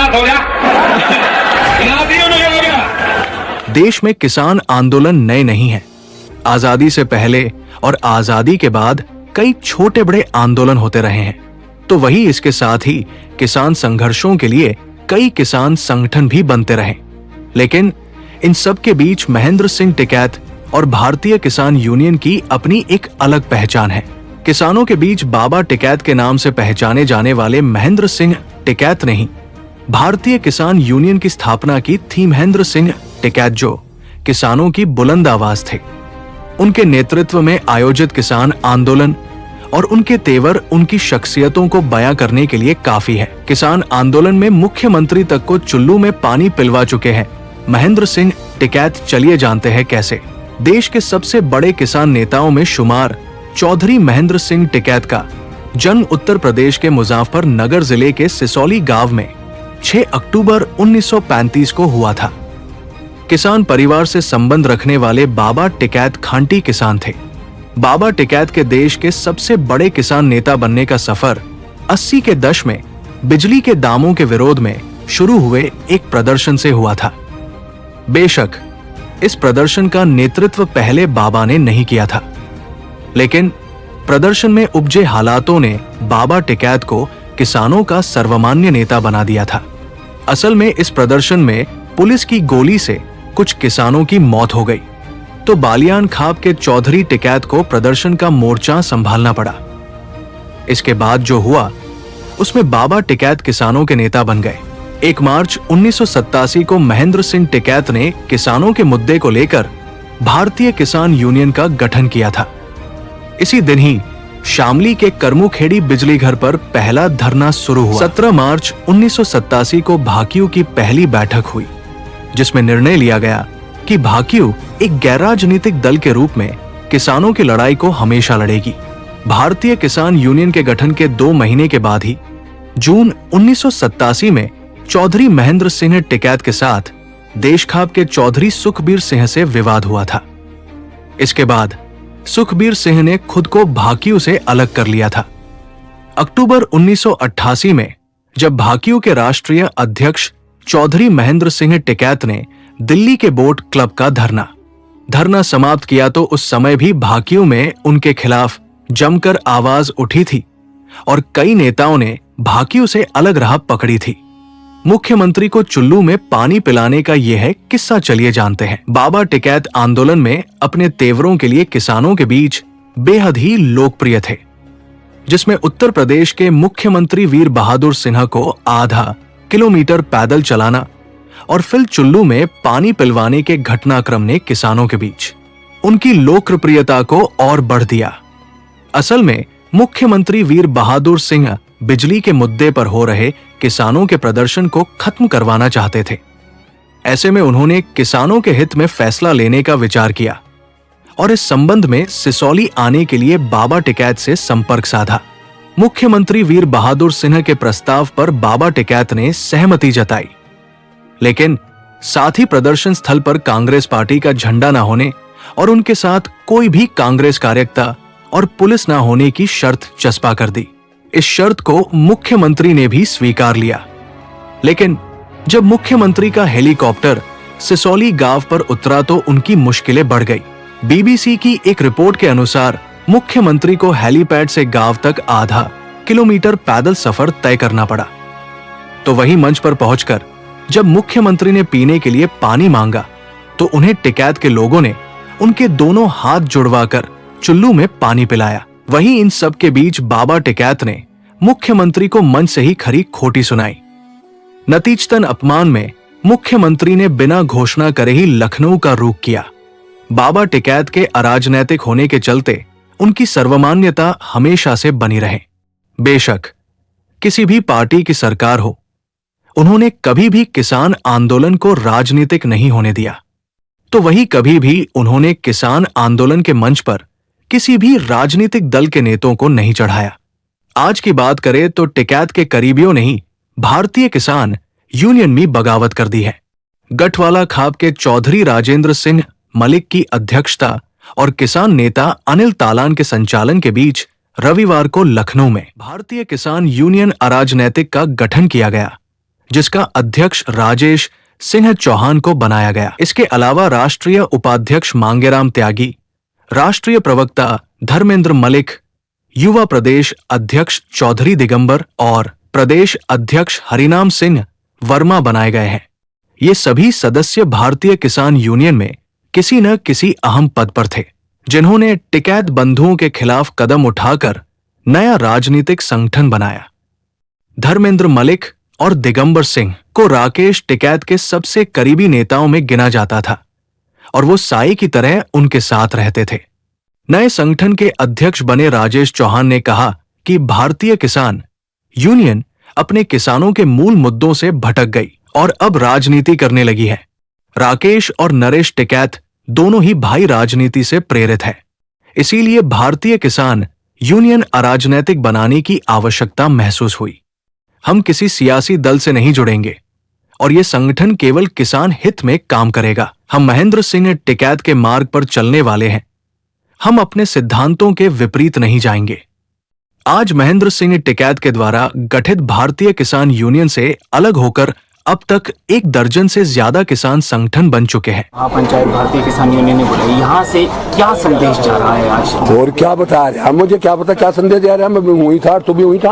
हो गया हो गया। देश में किसान आंदोलन नए नहीं हैं। आजादी से पहले और आजादी के बाद कई छोटे बड़े आंदोलन होते रहे हैं। तो वही इसके साथ ही किसान संघर्षों के लिए कई किसान संगठन भी बनते रहे। लेकिन इन सब के बीच महेंद्र सिंह टिकैत और भारतीय किसान यूनियन की अपनी एक अलग पहचान है। किसानों के बीच बाबा टिकैत के नाम से पहचाने जाने वाले महेंद्र सिंह टिकैत ने ही भारतीय किसान यूनियन की स्थापना की थी। महेंद्र सिंह टिकैत जो किसानों की बुलंद आवाज थे, उनके नेतृत्व में आयोजित किसान आंदोलन और उनके तेवर उनकी शख्सियतों को बयां करने के लिए काफी है। किसान आंदोलन में मुख्यमंत्री तक को चुल्लू में पानी पिलवा चुके हैं महेंद्र सिंह टिकैत। चलिए जानते हैं कैसे। देश के सबसे बड़े किसान नेताओं में शुमार चौधरी महेंद्र सिंह टिकैत का जन्म उत्तर प्रदेश के मुजफ्फरनगर जिले के सिसौली गांव में 6 अक्टूबर 1935 को हुआ था। किसान परिवार से संबंध रखने वाले बाबा टिकैत खांटी किसान थे। बाबा टिकैत के देश के सबसे बड़े किसान नेता बनने का सफर 80 के दशक में बिजली के दामों के विरोध में शुरू हुए एक प्रदर्शन से हुआ था। बेशक इस प्रदर्शन का नेतृत्व पहले बाबा ने नहीं किया था, लेकिन प्रदर्शन में उपजे हालातों ने बाबा टिकैत को किसानों का सर्वमान्य नेता बना दिया था। असल में इस प्रदर्शन में पुलिस की गोली से कुछ किसानों की मौत हो गई, तो बालियान खाप के चौधरी टिकैत को प्रदर्शन का मोर्चा संभालना पड़ा। इसके बाद जो हुआ उसमें बाबा टिकैत किसानों के नेता बन गए। 1 मार्च 1987 को महेंद्र सिंह टिकैत ने किसानों के मुद्दे को लेकर भारतीय किसान यूनियन का गठन किया था। इसी दिन ही शामली के करमुखेड़ी बिजली घर पर पहला धरना शुरू हुआ। 17 मार्च 1987 को भाकियू की पहली बैठक हुई, जिसमें निर्णय लिया गया कि भाकियू एक गैर राजनीतिक दल के रूप में किसानों की लड़ाई को हमेशा लड़ेगी। भारतीय किसान यूनियन के गठन के 2 महीने के बाद ही जून 1987 में चौधरी महेंद्र सिंह टिकैत के साथ देशखाप के चौधरी सुखबीर सिंह से विवाद हुआ था। इसके बाद सुखबीर सिंह ने खुद को भाकियू से अलग कर लिया था। अक्टूबर 1988 में जब भाकियू के राष्ट्रीय अध्यक्ष चौधरी महेंद्र सिंह टिकैत ने दिल्ली के बोट क्लब का धरना समाप्त किया, तो उस समय भी भाकियू में उनके खिलाफ जमकर आवाज उठी थी और कई नेताओं ने भाकियू से अलग राह पकड़ी थी। मुख्यमंत्री को चुल्लू में पानी पिलाने का यह है किस्सा। चलिए जानते हैं। बाबा टिकैत आंदोलन में अपने तेवरों के लिए किसानों के बीच बेहद ही लोकप्रिय थे, जिसमें उत्तर प्रदेश के मुख्यमंत्री वीर बहादुर सिन्हा को आधा किलोमीटर पैदल चलाना और फिर चुल्लू में पानी पिलवाने के घटनाक्रम ने किसानों के बीच उनकी लोकप्रियता को और बढ़ दिया। असल में मुख्यमंत्री वीर बहादुर सिंह बिजली के मुद्दे पर हो रहे किसानों के प्रदर्शन को खत्म करवाना चाहते थे। ऐसे में उन्होंने किसानों के हित में फैसला लेने का विचार किया और इस संबंध में सिसौली आने के लिए बाबा टिकैत से संपर्क साधा। मुख्यमंत्री वीर बहादुर सिंह के प्रस्ताव पर बाबा टिकैत ने सहमति जताई, लेकिन साथ ही प्रदर्शन स्थल पर कांग्रेस पार्टी का झंडा न होने और उनके साथ कोई भी कांग्रेस कार्यकर्ता और पुलिस न होने की शर्त चस्पा कर दी। इस शर्त को मुख्यमंत्री ने भी स्वीकार लिया, लेकिन जब मुख्यमंत्री का हेलीकॉप्टर सिसौली गांव पर उतरा तो उनकी मुश्किलें बढ़ गई। बीबीसी की एक रिपोर्ट के अनुसार मुख्यमंत्री को हेलीपैड से गांव तक आधा किलोमीटर पैदल सफर तय करना पड़ा। तो वही मंच पर पहुंचकर जब मुख्यमंत्री ने पीने के लिए पानी मांगा, तो उन्हें टिकैत के लोगों ने उनके दोनों हाथ जुड़वाकर चुल्लू में पानी पिलाया। वहीं इन सब के बीच बाबा टिकैत ने मुख्यमंत्री को मंच से ही खरी खोटी सुनाई। नतीजतन अपमान में मुख्यमंत्री ने बिना घोषणा करे ही लखनऊ का रुख किया। बाबा टिकैत के अराजनैतिक होने के चलते उनकी सर्वमान्यता हमेशा से बनी रहे। बेशक किसी भी पार्टी की सरकार हो, उन्होंने कभी भी किसान आंदोलन को राजनीतिक नहीं होने दिया। तो वही कभी भी उन्होंने किसान आंदोलन के मंच पर किसी भी राजनीतिक दल के नेताओं को नहीं चढ़ाया। आज की बात करें तो टिकैत के करीबियों ने ही भारतीय किसान यूनियन में बगावत कर दी है। गठवाला खाप के चौधरी राजेंद्र सिंह मलिक की अध्यक्षता और किसान नेता अनिल तालान के संचालन के बीच रविवार को लखनऊ में भारतीय किसान यूनियन अराजनैतिक का गठन किया गया। जिसका अध्यक्ष राजेश सिंह चौहान को बनाया गया। इसके अलावा राष्ट्रीय उपाध्यक्ष मांगेराम त्यागी, राष्ट्रीय प्रवक्ता धर्मेंद्र मलिक, युवा प्रदेश अध्यक्ष चौधरी दिगंबर और प्रदेश अध्यक्ष हरिनाम सिंह वर्मा बनाए गए हैं। ये सभी सदस्य भारतीय किसान यूनियन में किसी न किसी अहम पद पर थे, जिन्होंने टिकैत बंधुओं के खिलाफ कदम उठाकर नया राजनीतिक संगठन बनाया। धर्मेंद्र मलिक और दिगंबर सिंह को राकेश टिकैत के सबसे करीबी नेताओं में गिना जाता था और वो साई की तरह उनके साथ रहते थे। नए संगठन के अध्यक्ष बने राजेश चौहान ने कहा कि भारतीय किसान यूनियन अपने किसानों के मूल मुद्दों से भटक गई और अब राजनीति करने लगी है। राकेश और नरेश टिकैत दोनों ही भाई राजनीति से प्रेरित है, इसीलिए भारतीय किसान यूनियन अराजनैतिक बनाने की आवश्यकता महसूस हुई। हम किसी सियासी दल से नहीं जुड़ेंगे और ये संगठन केवल किसान हित में काम करेगा। हम महेंद्र सिंह टिकैत के मार्ग पर चलने वाले हैं। हम अपने सिद्धांतों के विपरीत नहीं जाएंगे। आज महेंद्र सिंह टिकैत के द्वारा गठित भारतीय किसान यूनियन से अलग होकर अब तक 1 दर्जन से ज्यादा किसान संगठन बन चुके हैं। पंचायत भारतीय किसान यूनियन ने बोला, यहाँ से क्या संदेश जा रहा है आज? और क्या बता रहे हैं, मुझे क्या पता क्या संदेश जा रहा है। मैं वही था, तू भी वही था।